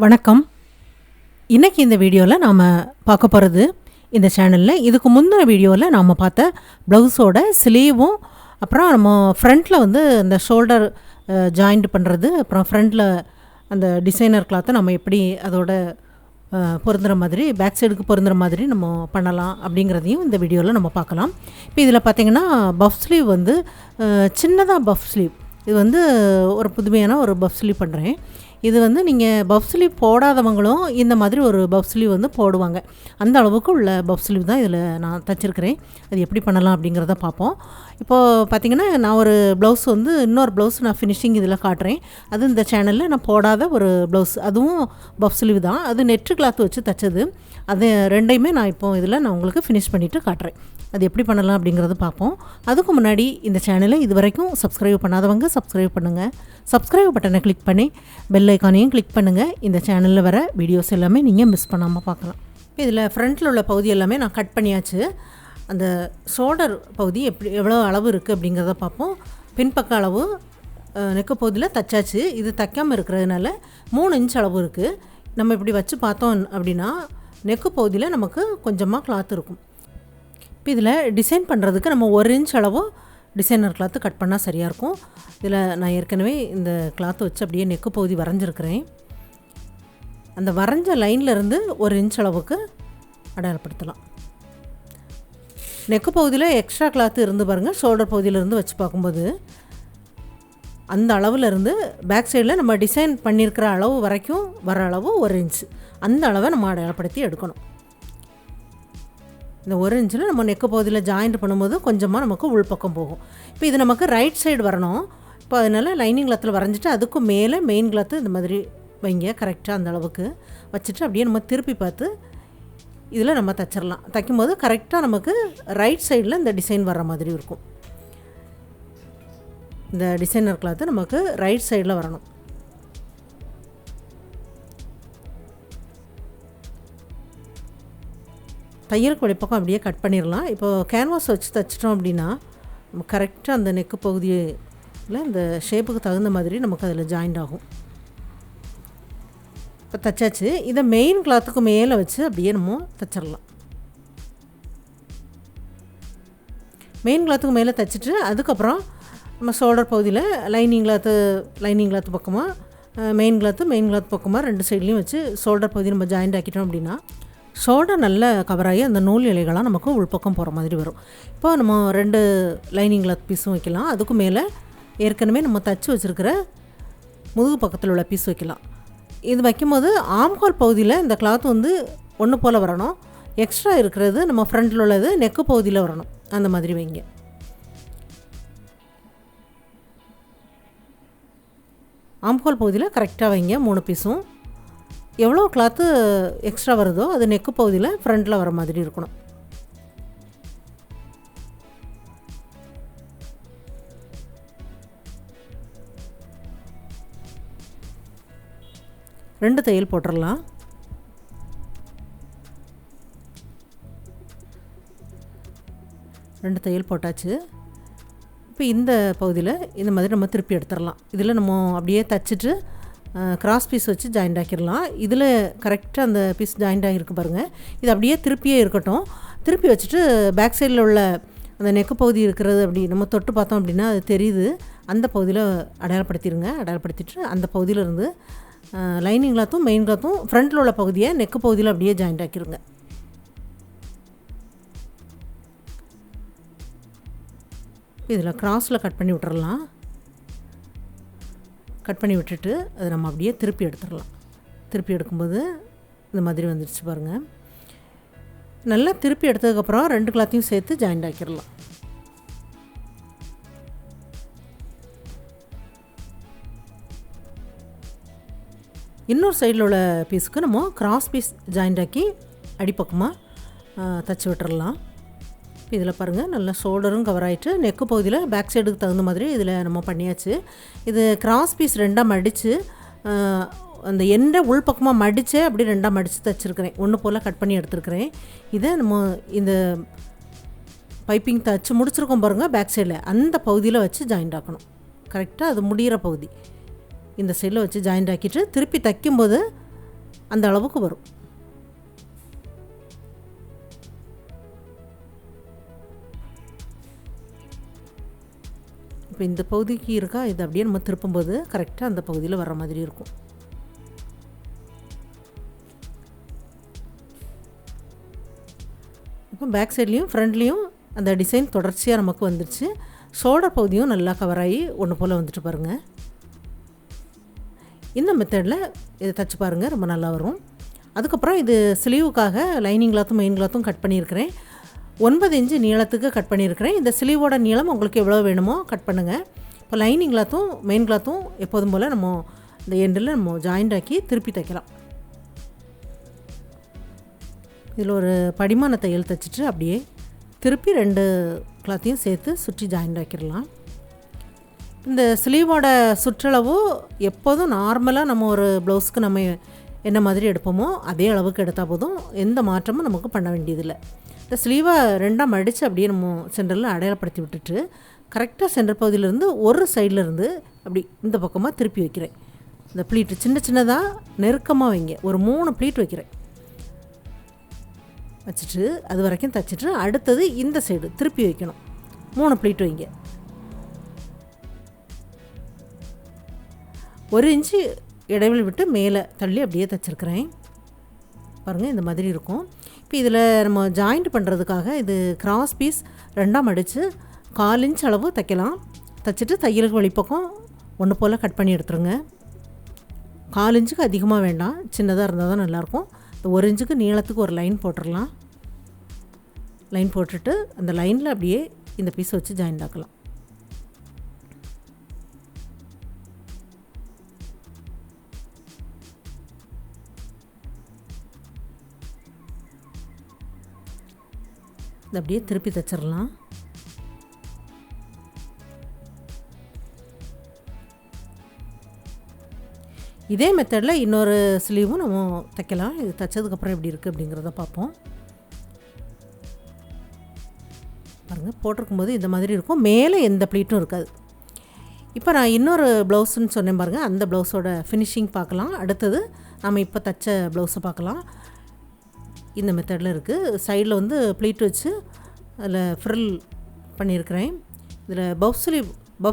வணக்கம். இன்றைக்கி இந்த வீடியோவில் நாம் பார்க்க போகிறது இந்த சேனலில் இதுக்கு முந்தின வீடியோவில் நாம் பார்த்த ப்ளவுஸோட ஸ்லீவும் அப்புறம் நம்ம ஃப்ரண்ட்டில் வந்து அந்த ஷோல்டர் ஜாயிண்ட் பண்ணுறது, அப்புறம் ஃப்ரண்ட்டில் அந்த டிசைனர் கிளாத்தை நம்ம எப்படி அதோட பொருந்துகிற மாதிரி பேக் சைடுக்கு பொருந்துகிற மாதிரி நம்ம பண்ணலாம் அப்படிங்கிறதையும் இந்த வீடியோவில் நம்ம பார்க்கலாம். இப்போ இதில் பார்த்திங்கன்னா பஃப் ஸ்லீவ் வந்து சின்னதாக பஃப் ஸ்லீவ், இது வந்து ஒரு புதுமையான ஒரு பஃப் ஸ்லீவ் பண்ணுறேன். இது வந்து நீங்கள் பஃப் ஸ்லீவ் போடாதவங்களும் இந்த மாதிரி ஒரு பஃப் ஸ்லீவ் வந்து போடுவாங்க. அந்த அளவுக்கு உள்ள பஃப் ஸ்லீவ் தான் இதில் நான் தைச்சிருக்கிறேன். அது எப்படி பண்ணலாம் அப்படிங்கிறத பார்ப்போம். இப்போது பார்த்திங்கன்னா நான் ஒரு ப்ளவுஸ் வந்து இன்னொரு ப்ளவுஸ் நான் ஃபினிஷிங் இதில் காட்டுறேன். அது இந்த சேனலில் நான் போடாத ஒரு ப்ளவுஸ், அதுவும் பஃப் ஸ்லீவ் தான். அது நெட்டு கிளாத் வச்சு தைச்சது. அது ரெண்டையுமே நான் இப்போது இதில் நான் உங்களுக்கு ஃபினிஷ் பண்ணிவிட்டு காட்டுறேன். அது எப்படி பண்ணலாம் அப்படிங்கிறது பார்ப்போம். அதுக்கு முன்னாடி இந்த சேனலை இது வரைக்கும் சப்ஸ்கிரைப் பண்ணாதவங்க சப்ஸ்கிரைப் பண்ணுங்கள். சப்ஸ்கிரைப் பட்டனை கிளிக் பண்ணி பெல் ஐக்கானையும் கிளிக் பண்ணுங்கள். இந்த சேனலில் வர வீடியோஸ் எல்லாமே நீங்கள் மிஸ் பண்ணாமல் பார்க்கலாம். இதில் ஃப்ரண்ட்டில் உள்ள பகுதி எல்லாமே நான் கட் பண்ணியாச்சு. அந்த ஷோல்டர் பகுதி எவ்வளோ அளவு இருக்குது அப்படிங்கிறத பார்ப்போம். பின்பக்க அளவு நெக்கு பகுதியில் தைச்சாச்சு. இது தைக்காமல் இருக்கிறதுனால 3 இன்ச் அளவு இருக்குது. நம்ம இப்படி வச்சு பார்த்தோம் அப்படின்னா நெக்கு பகுதியில் நமக்கு கொஞ்சமாக கிளாத் இருக்கும். இப்போ இதில் டிசைன் பண்ணுறதுக்கு நம்ம 1 இன்ச் அளவு டிசைனர் கிளாத்து கட் பண்ணால் சரியாக இருக்கும். இதில் நான் ஏற்கனவே இந்த கிளாத்தை வச்சு அப்படியே நெக்கு பகுதி வரைஞ்சிருக்கிறேன். அந்த வரைஞ்ச லைன்லேருந்து 1 இன்ச் அளவுக்கு அடையாளப்படுத்தலாம். நெக்கு பகுதியில் எக்ஸ்ட்ரா கிளாத்து இருந்து பாருங்கள், ஷோல்டர் பகுதியிலேருந்து வச்சு பார்க்கும்போது அந்த அளவுலேருந்து பேக் சைடில் நம்ம டிசைன் பண்ணியிருக்கிற அளவு வரைக்கும் வர அளவு 1 இன்ச், அந்த அளவை நம்ம அடையாளப்படுத்தி எடுக்கணும். இந்த 1 இன்ச்சில் நம்ம நெக்கு பகுதியில் ஜாயிண்ட் பண்ணும்போது கொஞ்சமாக நமக்கு உள்பக்கம் போகும். இப்போ இது நமக்கு ரைட் சைடு வரணும். இப்போ அதனால் லைனிங் கிளாத்தில் வரைஞ்சிட்டு அதுக்கு மேலே மெயின் கிளாத்து இந்த மாதிரி வைங்க. கரெக்டாக அந்த அளவுக்கு வச்சுட்டு அப்படியே நம்ம திருப்பி பார்த்து இதில் நம்ம தைச்சிடலாம். தைக்கும்போது கரெக்டாக நமக்கு ரைட் சைடில் இந்த டிசைன் வர்ற மாதிரி இருக்கும். இந்த டிசைனர் கிளாத்து நமக்கு ரைட் சைடில் வரணும். தையலுக்கு வெளிப்பக்கம் அப்படியே கட் பண்ணிடலாம். இப்போது கேன்வாஸ் வச்சு தைச்சிட்டோம் அப்படின்னா நம்ம கரெக்டாக அந்த நெக்கு பகுதியில் இந்த ஷேப்புக்கு தகுந்த மாதிரி நமக்கு அதில் ஜாயிண்ட் ஆகும். இப்போ தைச்சாச்சு. இதை மெயின் கிளாத்துக்கு மேலே வச்சு அப்படியே நம்ம தைச்சிடலாம். மெயின் கிளாத்துக்கு மேலே தைச்சிட்டு அதுக்கப்புறம் நம்ம ஷோல்டர் பகுதியில் லைனிங் கிளாத்து பக்கமாக மெயின் கிளாத் பக்கமாக 2 சைட்லேயும் வச்சு ஷோல்டர் பகுதி நம்ம ஜாயிண்ட் ஆக்கிட்டோம் அப்படின்னா ஷோல்டர் நல்ல கவராகி அந்த நூல் இலைகளாக நமக்கு உள்பக்கம் போகிற மாதிரி வரும். இப்போ நம்ம 2 லைனிங் கிளாத் பீஸும் வைக்கலாம். அதுக்கு மேலே ஏற்கனவே நம்ம தச்சு வச்சுருக்கிற முதுகு பக்கத்தில் உள்ள பீஸ் வைக்கலாம். இது வைக்கும்போது ஆம்ஹோல் பகுதியில் இந்த கிளாத் வந்து ஒன்று போல் வரணும். எக்ஸ்ட்ரா இருக்கிறது நம்ம ஃப்ரண்ட்டில் உள்ளது நெக்கு பகுதியில் வரணும். அந்த மாதிரி வைங்க. ஆம்ஹோல் பகுதியில் கரெக்டாக வைங்க 3 பீஸும். எவ்வளோ கிளாத்து எக்ஸ்ட்ரா வருதோ அது நெக்கு பகுதியில் ஃப்ரண்ட்டில் வர மாதிரி இருக்கணும். ரெண்டு தையல் போட்டுடலாம். ரெண்டு தையல் போட்டாச்சு. இப்போ இந்த பகுதியில் இந்த மாதிரி நம்ம திருப்பி எடுத்துடலாம். இதில் நம்ம அப்படியே தைச்சிட்டு கிராஸ் பீஸ் வச்சு ஜாயிண்ட் ஆக்கிடலாம். இதில் கரெக்டாக அந்த பீஸ் ஜாயிண்ட் ஆகிருக்கு பாருங்கள். இது அப்படியே திருப்பியே இருக்கட்டும். திருப்பி வச்சுட்டு பேக் சைடில் உள்ள அந்த நெக்கு பகுதி இருக்கிறது அப்படி நம்ம தொட்டு பார்த்தோம் அப்படின்னா அது தெரியுது. அந்த பகுதியில் அடையாளப்படுத்திடுங்க. அடையாளப்படுத்திட்டு அந்த பகுதியிலேருந்து லைனிங் கிளாத்தும் மெயின் கிளாத்தும் ஃப்ரண்ட்டில் உள்ள பகுதியை நெக்கு பகுதியில் அப்படியே ஜாயிண்ட் ஆக்கிடுங்க. இதில் கிராஸில் கட் பண்ணி விட்டுறலாம். கட் பண்ணி விட்டுட்டு அதை நம்ம அப்படியே திருப்பி எடுத்துடலாம். திருப்பி எடுக்கும்போது இந்த மாதிரி வந்துடுச்சு பாருங்கள். நல்லா திருப்பி எடுத்ததுக்கப்புறம் 2 கிளாத்தையும் சேர்த்து ஜாயிண்ட் ஆக்கிடலாம். இன்னொரு சைடில் உள்ள பீஸுக்கு நம்ம கிராஸ் பீஸ் ஜாயிண்ட் ஆக்கி அடிப்பக்கமாக தைச்சி விட்டுறலாம். இதில் பாருங்கள் நல்லா ஷோல்டரும் கவர் ஆகிட்டு நெக்கு பகுதியில் பேக் சைடுக்கு தகுந்த மாதிரி இதில் நம்ம பண்ணியாச்சு. இது கிராஸ் பீஸ் 2ஆக மடித்து அந்த எண்டை உள்பக்கமாக மடித்து அப்படி 2ஆக மடித்து தைச்சிருக்கிறேன். ஒன்று போல் கட் பண்ணி எடுத்துருக்கிறேன். இதை நம்ம இந்த பைப்பிங் தைச்சி முடிச்சிருக்கோம் பாருங்கள் பேக் சைடில், அந்த பகுதியில் வச்சு ஜாயிண்ட் ஆக்கணும். கரெக்டாக அது முடிகிற பகுதி இந்த சைடில் வச்சு ஜாயிண்ட் ஆக்கிட்டு திருப்பி தைக்கும்போது அந்த அளவுக்கு வரும். இப்போ இந்த பகுதிக்கு இருக்கா, இது அப்படியே நம்ம திருப்பும்போது கரெக்டாக அந்த பகுதியில் வர்ற மாதிரி இருக்கும். இப்போ பேக் சைட்லேயும் ஃப்ரண்ட்லேயும் அந்த டிசைன் தொடர்ச்சியாக நமக்கு வந்துடுச்சு. ஷோல்டர் பகுதியும் நல்லா கவர் ஆகி ஒன்று போல் வந்துட்டு பாருங்கள். இந்த மெத்தடில் இதை தைச்சி பாருங்கள், ரொம்ப நல்லா வரும். அதுக்கப்புறம் இது ஸ்லீவுக்காக லைனிங் கிளாத்தும் மெயின் கிளாத்தும் கட் பண்ணியிருக்கிறேன். 9 இன்ச்சு நீளத்துக்கு கட் பண்ணியிருக்கிறேன். இந்த ஸ்லீவோட நீளம் உங்களுக்கு எவ்வளோ வேணுமோ கட் பண்ணுங்கள். இப்போ லைனிங் கிளாத்தும் மெயின் கிளாத்தும் எப்போதும் போல் நம்ம இந்த எண்டில் நம்ம ஜாயிண்ட் ஆக்கி திருப்பி தைக்கலாம். இதில் ஒரு படிமான தையல் தைச்சிட்டு அப்படியே திருப்பி 2 கிளாத்தையும் சேர்த்து சுற்றி ஜாயிண்ட் ஆக்கிடலாம். இந்த ஸ்லீவோட சுற்றளவு எப்போதும் நார்மலாக நம்ம ஒரு ப்ளவுஸ்க்கு நம்ம என்ன மாதிரி எடுப்போமோ அதே அளவுக்கு எடுத்தால் போதும், எந்த மாற்றமும் நமக்கு பண்ண வேண்டியதில்லை. இந்த ஸ்லீவை 2ஆக மடித்து அப்படியே நம்ம சென்டரில் அடையாளப்படுத்தி விட்டுட்டு கரெக்டாக சென்டர் பகுதியிலேருந்து ஒரு சைட்லேருந்து அப்படி இந்த பக்கமாக திருப்பி வைக்கிறேன். இந்த ப்ளீட்டு சின்ன சின்னதாக நெருக்கமாக வைங்க. ஒரு 3 ப்ளீட் வைக்கிறேன். வச்சுட்டு அது வரைக்கும் தைச்சிட்டு அடுத்தது இந்த சைடு திருப்பி வைக்கணும். 3 ப்ளீட் வைங்க. 1 இன்ச்சு இடைவெளி விட்டு மேலே தள்ளி அப்படியே தைச்சிருக்கிறேன். பாருங்கள், இந்த மாதிரி இருக்கும். இப்போ இதில் நம்ம ஜாயிண்ட் பண்ணுறதுக்காக இது கிராஸ் பீஸ் 2ஆக மடித்து 1/4 இன்ச் அளவு தைக்கலாம். தைச்சிட்டு தையலுக்கு வழிப்பக்கம் ஒன்று போல் கட் பண்ணி எடுத்துருங்க. 1/4 இன்ச்சுக்கு அதிகமாக வேண்டாம், சின்னதாக இருந்தால் தான் நல்லாயிருக்கும். இந்த 1 இன்ச்சுக்கு நீளத்துக்கு ஒரு லைன் போட்டுடலாம். லைன் போட்டுட்டு அந்த லைனில் அப்படியே இந்த பீஸ் வச்சு ஜாயிண்ட் ஆக்கலாம். இது அப்படியே திருப்பி தைச்சிடலாம். இதே மெத்தடில் இன்னொரு ஸ்லீவும் நம்ம தைக்கலாம். இது தைச்சதுக்கப்புறம் எப்படி இருக்குது அப்படிங்கிறத பார்ப்போம். பாருங்கள், போட்டிருக்கும்போது இந்த மாதிரி இருக்கும். மேலே எந்த ப்ளீட்டும் இருக்காது. இப்போ நான் இன்னொரு ப்ளவுஸுன்னு சொன்னேன் பாருங்கள், அந்த ப்ளவுஸோட ஃபினிஷிங் பார்க்கலாம். அடுத்தது நம்ம இப்போ தைச்ச ப்ளவுஸை பார்க்கலாம். இந்த மெத்தடில் இருக்குது. சைடில் வந்து ப்ளீட் வச்சு அதில் ஃப்ரில் பண்ணியிருக்கிறேன். இதில் பஃப்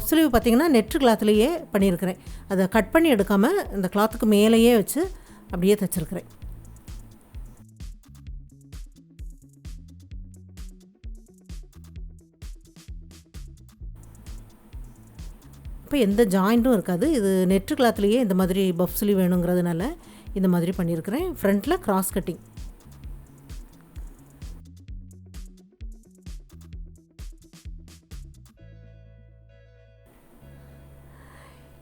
ஸ்லீவ் பார்த்திங்கன்னா நெட்டு கிளாத்துலேயே பண்ணியிருக்கிறேன். அதை கட் பண்ணி எடுக்காமல் இந்த கிளாத்துக்கு மேலேயே வச்சு அப்படியே தைச்சிருக்கிறேன். இப்போ எந்த ஜாயிண்ட்டும் இருக்காது. இது நெட்டு கிளாத்துலேயே இந்த மாதிரி பஃப் ஸ்லீவ் வேணுங்கிறதுனால இந்த மாதிரி பண்ணியிருக்கிறேன். ஃப்ரண்ட்டில் கிராஸ் கட்டிங்.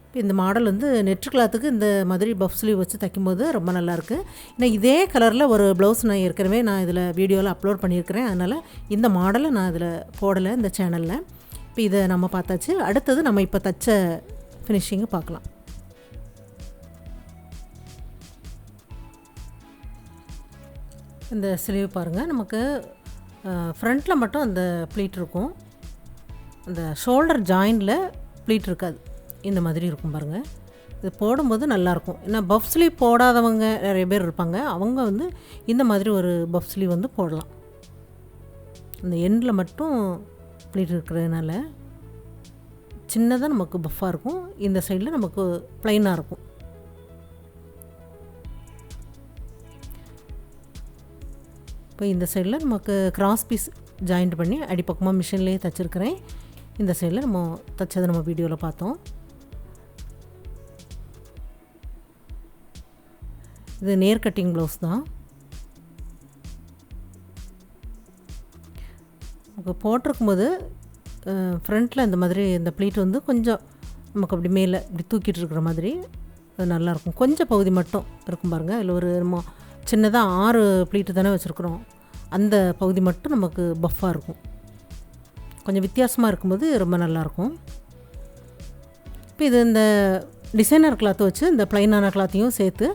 இப்போ இந்த மாடல் வந்து நெட்டு கிளாத்துக்கு இந்த மாதிரி பஃப் ஸ்லீவ் வச்சு தைக்கும்போது ரொம்ப நல்லாயிருக்கு. ஏன்னா இதே கலரில் ஒரு ப்ளவுஸ் நான் ஏற்கனவே இதில் வீடியோவில் அப்லோட் பண்ணியிருக்கிறேன். அதனால் இந்த மாடலை நான் இதில் போடலை இந்த சேனலில். இப்போ இதை நம்ம பார்த்தாச்சு. அடுத்தது நம்ம இப்போ தைச்ச ஃபினிஷிங்கை பார்க்கலாம். இந்த ஸ்லீவ் பாருங்கள், நமக்கு ஃப்ரண்ட்டில் மட்டும் அந்த ப்ளீட் இருக்கும். அந்த ஷோல்டர் ஜாயிண்டில் ப்ளீட் இருக்காது. இந்த மாதிரி இருக்கும் பாருங்கள். இது போடும்போது நல்லாயிருக்கும். ஏன்னா பஃப் ஸ்லீவ் போடாதவங்க நிறைய பேர் இருப்பாங்க. அவங்க வந்து இந்த மாதிரி ஒரு பஃப் ஸ்லீவ் வந்து போடலாம். அந்த எண்டில் மட்டும் ப்ளீட் இருக்கிறதுனால சின்னதாக நமக்கு பஃப்பாக இருக்கும். இந்த சைடில் நமக்கு ப்ளைனாக இருக்கும். இப்போ இந்த சைடில் நமக்கு கிராஸ் பீஸ் ஜாயிண்ட் பண்ணி அடிப்பக்கமாக மிஷின்லேயே தைச்சிருக்கிறேன். இந்த சைடில் நம்ம தைச்சதை நம்ம வீடியோவில் பார்த்தோம். இது நேர் கட்டிங் ப்ளவுஸ் தான். நமக்கு போட்டிருக்கும்போது ஃப்ரண்ட்டில் இந்த மாதிரி இந்த ப்ளீட் வந்து கொஞ்சம் நமக்கு அப்படி மேலே இப்படி தூக்கிட்டு இருக்கிற மாதிரி அது நல்லாயிருக்கும். கொஞ்சம் பகுதி மட்டும் இருக்கும் பாருங்கள். அதில் ஒரு நம்ம சின்னதாக 6 ப்ளீட்டு தானே வச்சுருக்குறோம். அந்த பகுதி மட்டும் நமக்கு பஃப்பாக இருக்கும். கொஞ்சம் வித்தியாசமாக இருக்கும்போது ரொம்ப நல்லாயிருக்கும். இப்போ இது இந்த டிசைனர் கிளாத்தை வச்சு இந்த ப்ளைனான கிளாத்தையும் சேர்த்து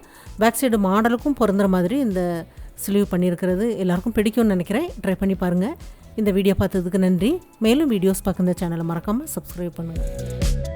பேக் சைடு மாடலுக்கும் பொருந்துற மாதிரி இந்த ஸ்லீவ் பண்ணியிருக்கிறது எல்லாருக்கும் பிடிக்கும்னு நினைக்கிறேன். ட்ரை பண்ணி பாருங்கள். இந்த வீடியோ பார்த்ததுக்கு நன்றி. மேலும் வீடியோஸ் பார்க்க இந்த சேனலை மறக்காமல் சப்ஸ்கிரைப் பண்ணுங்கள்.